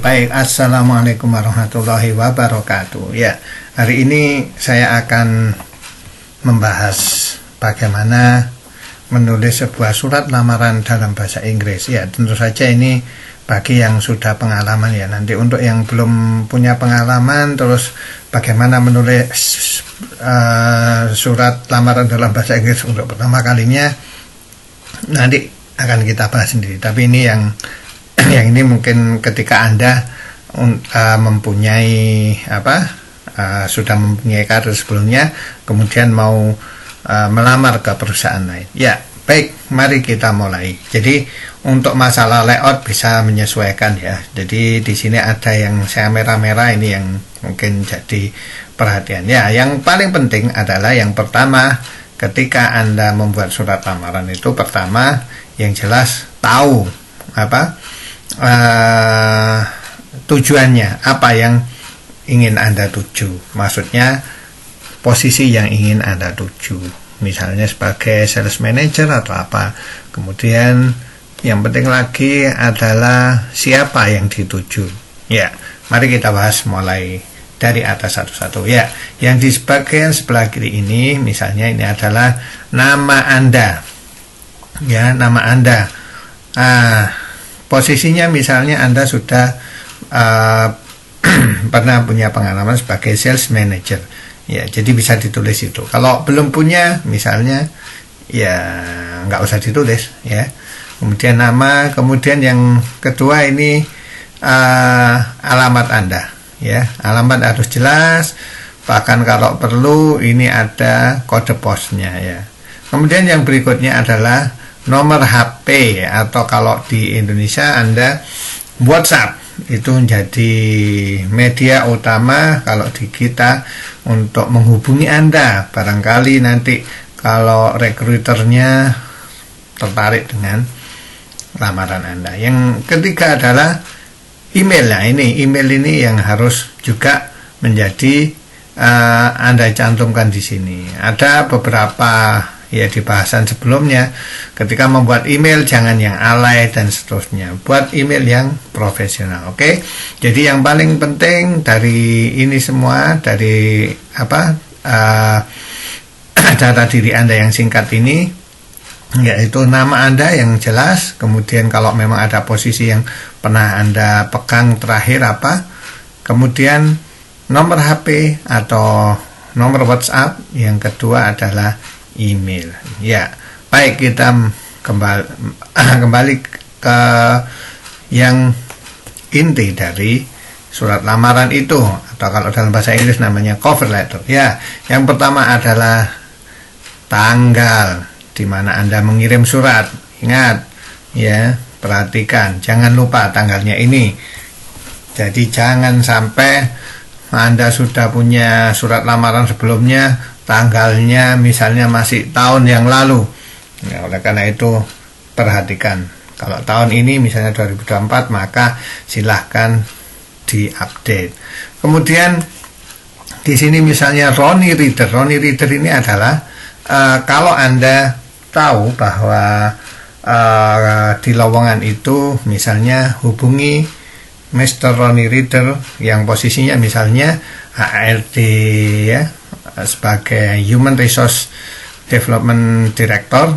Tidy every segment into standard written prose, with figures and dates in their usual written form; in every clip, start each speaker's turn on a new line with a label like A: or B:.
A: Baik. Assalamualaikum warahmatullahi wabarakatuh. Ya, hari ini saya akan membahas bagaimana menulis sebuah surat lamaran dalam bahasa Inggris. Ya, tentu saja ini bagi yang sudah pengalaman ya. Nanti untuk yang belum punya pengalaman, terus bagaimana menulis surat lamaran dalam bahasa Inggris untuk pertama kalinya, nanti akan kita bahas sendiri. Tapi ini yang ini mungkin ketika Anda mempunyai sudah mempunyai karir sebelumnya, kemudian mau melamar ke perusahaan lain. Ya, baik, mari kita mulai. Jadi untuk masalah layout bisa menyesuaikan ya. Jadi di sini ada yang saya merah-merah, ini yang mungkin jadi perhatian. Ya, yang paling penting adalah yang pertama, ketika Anda membuat surat lamaran itu pertama yang jelas tahu tujuannya, apa yang ingin Anda tuju, maksudnya posisi yang ingin Anda tuju, misalnya sebagai sales manager atau apa. Kemudian yang penting lagi adalah siapa yang dituju. Ya, mari kita bahas mulai dari atas satu-satu. Ya, yang di bagian sebelah kiri ini, misalnya ini adalah nama Anda. Ya, nama Anda. Posisinya misalnya Anda sudah pernah punya pengalaman sebagai sales manager. Ya, jadi bisa ditulis itu. Kalau belum punya, misalnya, ya nggak usah ditulis. Ya. Kemudian nama, kemudian yang kedua ini alamat Anda. Ya, alamat harus jelas. Bahkan kalau perlu ini ada kode posnya. Ya. Kemudian yang berikutnya adalah nomor HP, atau kalau di Indonesia Anda WhatsApp itu menjadi media utama kalau di kita untuk menghubungi Anda. Barangkali nanti kalau rekruternya tertarik dengan lamaran Anda. Yang ketiga adalah email. Nah, email ini yang harus juga menjadi Anda cantumkan di sini. Ada beberapa ya di bahasan sebelumnya, ketika membuat email jangan yang alay dan seterusnya, buat email yang profesional. Oke. Jadi yang paling penting dari ini semua, dari data diri Anda yang singkat ini, yaitu nama Anda yang jelas, kemudian kalau memang ada posisi yang pernah Anda pegang terakhir apa, kemudian nomor HP atau nomor WhatsApp, yang kedua adalah email. Ya, baik, kita kembali ke yang inti dari surat lamaran itu, atau kalau dalam bahasa Inggris namanya cover letter. Ya, yang pertama adalah tanggal di mana Anda mengirim surat. Ingat, ya, perhatikan, jangan lupa tanggalnya ini. Jadi jangan sampai Anda sudah punya surat lamaran sebelumnya, tanggalnya misalnya masih tahun yang lalu. Ya, oleh karena itu perhatikan. Kalau tahun ini misalnya 2024, maka silahkan diupdate. Kemudian di sini misalnya Ronnie Reader. Ronnie Reader ini adalah kalau Anda tahu bahwa di lowongan itu misalnya hubungi Mr. Ronnie Reader yang posisinya misalnya HRD ya, sebagai Human Resource Development Director,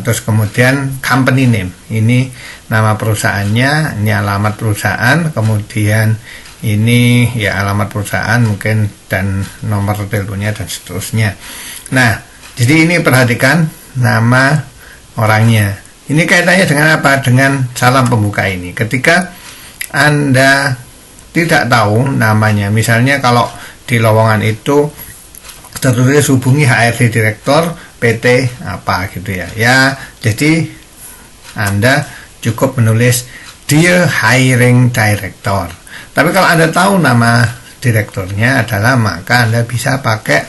A: terus kemudian company name, ini nama perusahaannya, ini alamat perusahaan, kemudian ini ya alamat perusahaan mungkin, dan nomor teleponnya dan seterusnya. Nah, jadi ini perhatikan nama orangnya. Ini kaitannya dengan apa? Dengan salam pembuka ini. Ketika Anda tidak tahu namanya, misalnya kalau di lowongan itu tertulis hubungi HRD Direktur PT apa gitu ya. Ya, jadi Anda cukup menulis Dear Hiring Director. Tapi kalau Anda tahu nama direkturnya adalah, maka Anda bisa pakai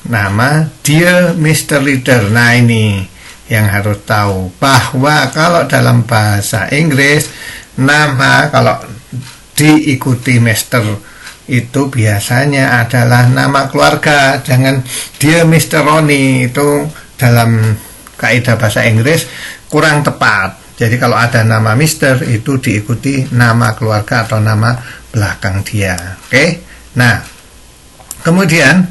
A: nama Dear Mr. Leader. Nah, ini yang harus tahu bahwa kalau dalam bahasa Inggris nama kalau diikuti Mr. itu biasanya adalah nama keluarga. Jangan dia Mr. Ronnie, itu dalam kaidah bahasa Inggris kurang tepat. Jadi kalau ada nama Mister itu diikuti nama keluarga atau nama belakang dia. Oke. Nah, kemudian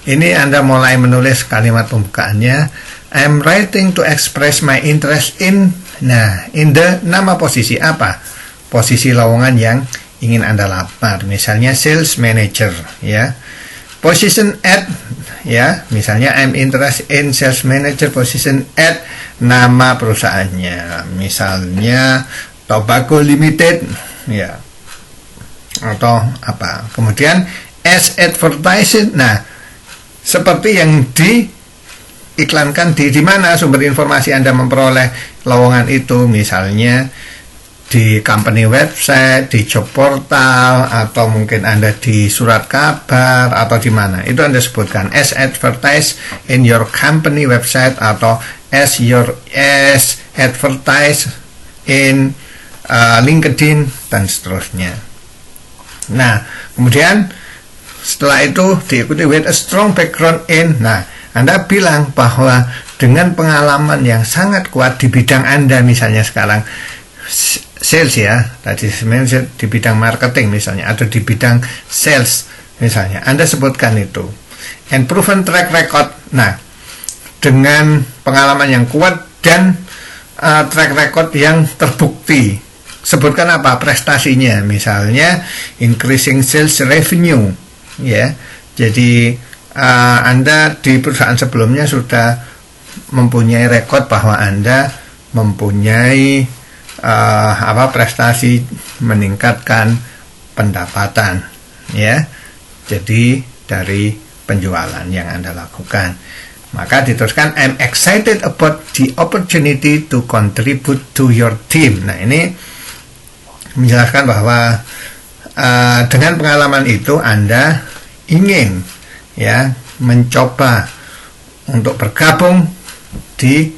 A: ini Anda mulai menulis kalimat pembukaannya. I'm writing to express my interest in. Nah, in the nama posisi apa? Posisi lowongan yang ingin Anda lamar. Misalnya sales manager, ya. Position at, ya, misalnya I'm interested in sales manager position at nama perusahaannya, misalnya Tobacco Limited, ya, atau apa. Kemudian as advertised, nah, seperti yang diiklankan di mana sumber informasi Anda memperoleh lowongan itu, misalnya di company website, di job portal, atau mungkin Anda di surat kabar, atau di mana. Itu Anda sebutkan as advertised in your company website, atau as advertised in LinkedIn, dan seterusnya. Nah, kemudian setelah itu diikuti with a strong background in. Nah, Anda bilang bahwa dengan pengalaman yang sangat kuat di bidang Anda, misalnya sekarang sales, ya, tadi di bidang marketing misalnya, atau di bidang sales misalnya, Anda sebutkan itu. And proven track record. Nah, dengan pengalaman yang kuat dan track record yang terbukti. Sebutkan apa prestasinya, misalnya increasing sales revenue, ya. Jadi Anda di perusahaan sebelumnya sudah mempunyai rekod bahwa Anda mempunyai prestasi meningkatkan pendapatan, ya. Jadi dari penjualan yang Anda lakukan, maka diteruskan I'm excited about the opportunity to contribute to your team. Nah, ini menjelaskan bahwa dengan pengalaman itu Anda ingin, ya, mencoba untuk bergabung di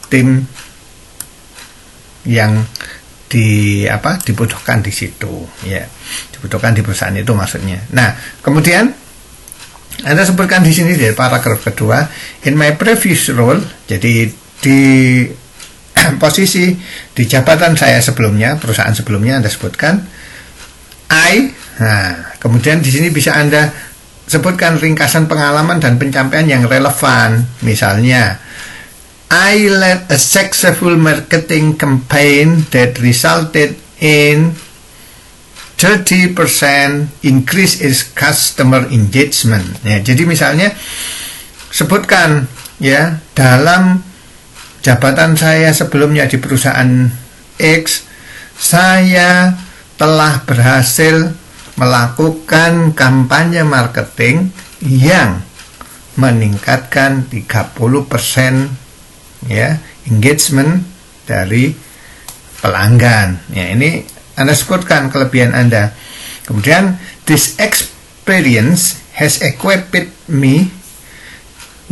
A: tim yang dibutuhkan di situ, ya, dibutuhkan di perusahaan itu maksudnya. Nah, kemudian Anda sebutkan di sini di paragraf kedua, in my previous role, jadi di posisi di jabatan saya sebelumnya, perusahaan sebelumnya Anda sebutkan nah, kemudian di sini bisa Anda sebutkan ringkasan pengalaman dan pencapaian yang relevan, misalnya I led a successful marketing campaign that resulted in 30% increase in customer engagement. Ya, jadi misalnya sebutkan, ya, dalam jabatan saya sebelumnya di perusahaan X, saya telah berhasil melakukan kampanye marketing yang meningkatkan 30%, ya, engagement dari pelanggan. Ya, ini Anda sebutkan kelebihan Anda. Kemudian this experience has equipped me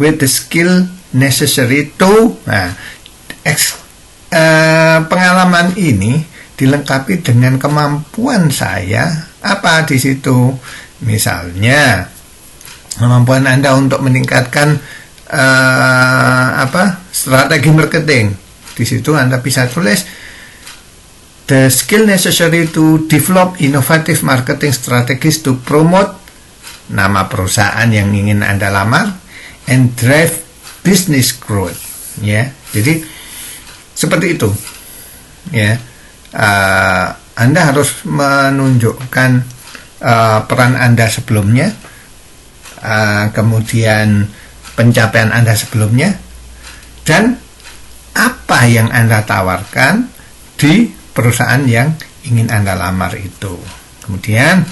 A: with the skill necessary to. Nah, pengalaman ini dilengkapi dengan kemampuan saya apa di situ. Misalnya kemampuan Anda untuk meningkatkan strategi marketing. Di situ Anda bisa tulis the skill necessary to develop innovative marketing strategies to promote nama perusahaan yang ingin Anda lamar and drive business growth, ya. Jadi seperti itu, ya. Anda harus menunjukkan peran Anda sebelumnya, kemudian pencapaian Anda sebelumnya, dan apa yang Anda tawarkan di perusahaan yang ingin Anda lamar itu. Kemudian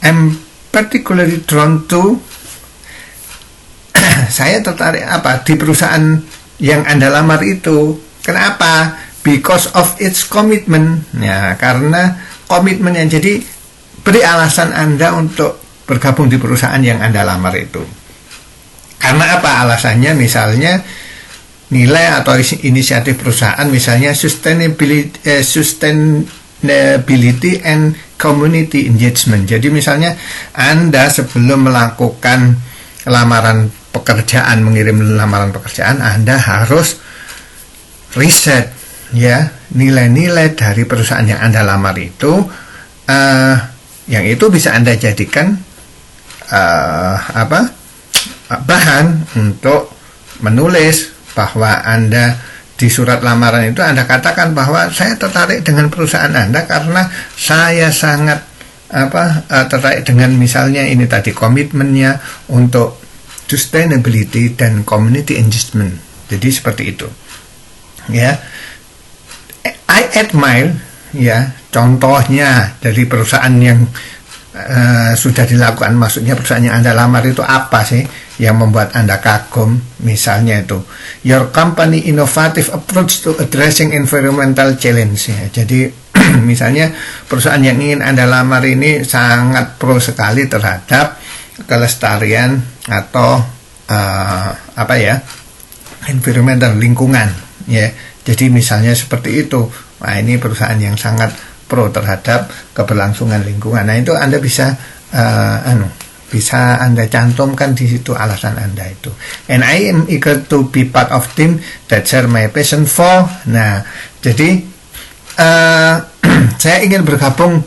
A: I'm particularly drawn to saya tertarik di perusahaan yang Anda lamar itu. Kenapa? Because of its commitment. Ya, karena komitmennya. Jadi beri alasan Anda untuk bergabung di perusahaan yang Anda lamar itu. Karena apa alasannya? Misalnya nilai atau inisiatif perusahaan, misalnya sustainability and community engagement. Jadi misalnya Anda sebelum melakukan mengirim lamaran pekerjaan, Anda harus riset, ya. nilai-nilai dari perusahaan yang Anda lamar itu, yang itu bisa Anda jadikan bahan untuk menulis bahwa Anda di surat lamaran itu Anda katakan bahwa saya tertarik dengan perusahaan Anda karena saya sangat tertarik dengan misalnya ini tadi komitmennya untuk sustainability dan community engagement. Jadi seperti itu. Ya. I admire ya contohnya dari perusahaan yang sudah dilakukan, maksudnya perusahaan yang Anda lamar itu apa sih yang membuat Anda kagum? Misalnya itu your company innovative approach to addressing environmental challenge ya. Jadi misalnya perusahaan yang ingin Anda lamar ini sangat pro sekali terhadap kelestarian atau environmental, lingkungan ya. Jadi misalnya seperti itu. Nah, ini perusahaan yang sangat pro terhadap keberlangsungan lingkungan. Nah, itu Anda bisa bisa Anda cantumkan di situ alasan Anda itu. And I am eager to be part of team that share my passion for. Nah, jadi saya ingin bergabung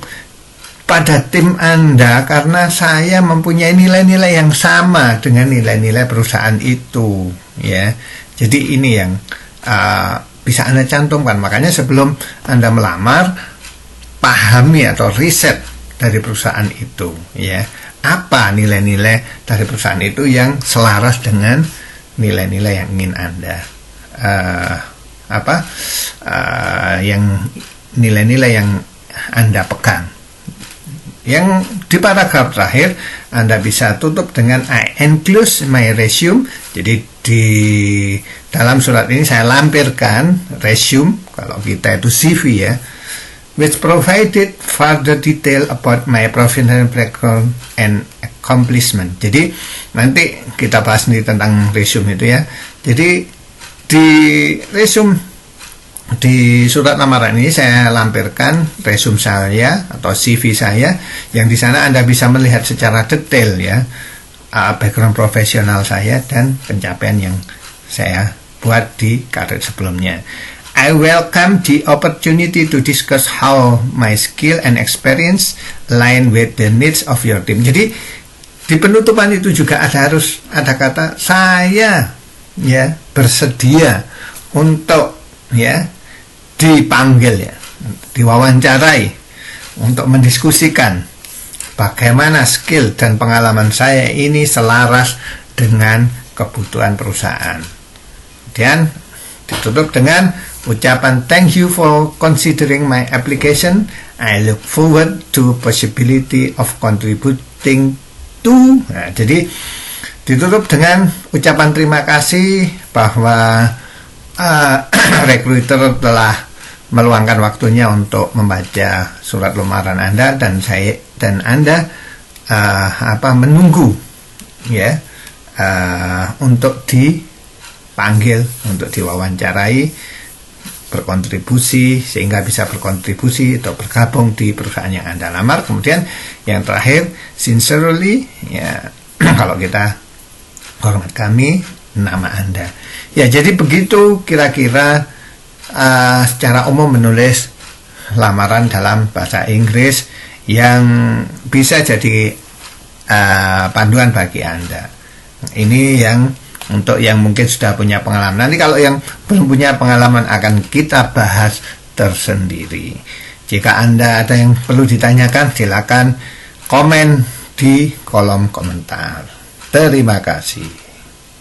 A: pada tim Anda karena saya mempunyai nilai-nilai yang sama dengan nilai-nilai perusahaan itu, ya. Jadi ini yang bisa Anda cantumkan. Makanya sebelum Anda melamar, pahami atau riset dari perusahaan itu, ya. Apa nilai-nilai dari perusahaan itu yang selaras dengan nilai-nilai yang ingin Anda yang nilai-nilai yang Anda pegang. Yang di paragraf terakhir Anda bisa tutup dengan I enclose my resume. Jadi di dalam surat ini saya lampirkan resume, kalau kita itu CV ya, which provided further detail about my professional background and accomplishment. Jadi nanti kita bahas nih tentang resume itu ya. Jadi di resume di surat lamaran ini saya lampirkan resume saya atau CV saya, yang di sana Anda bisa melihat secara detail ya background profesional saya dan pencapaian yang saya buat di karir sebelumnya. I welcome the opportunity to discuss how my skill and experience align with the needs of your team. Jadi di penutupan itu juga harus ada kata saya ya bersedia untuk ya dipanggil ya, diwawancarai untuk mendiskusikan bagaimana skill dan pengalaman saya ini selaras dengan kebutuhan perusahaan. Kemudian ditutup dengan ucapan thank you for considering my application. I look forward to possibility of contributing to. Nah, jadi ditutup dengan ucapan terima kasih bahwa recruiter telah meluangkan waktunya untuk membaca surat lamaran Anda dan Anda menunggu ya untuk dipanggil, untuk diwawancarai, berkontribusi sehingga bisa berkontribusi atau bergabung di perusahaan yang Anda lamar. Kemudian yang terakhir sincerely ya, kalau kita hormat kami, nama Anda. Ya, jadi begitu kira-kira secara umum menulis lamaran dalam bahasa Inggris yang bisa jadi panduan bagi Anda. Ini yang untuk yang mungkin sudah punya pengalaman. Nanti kalau yang belum punya pengalaman akan kita bahas tersendiri. Jika Anda ada yang perlu ditanyakan, silakan komen di kolom komentar. Terima kasih.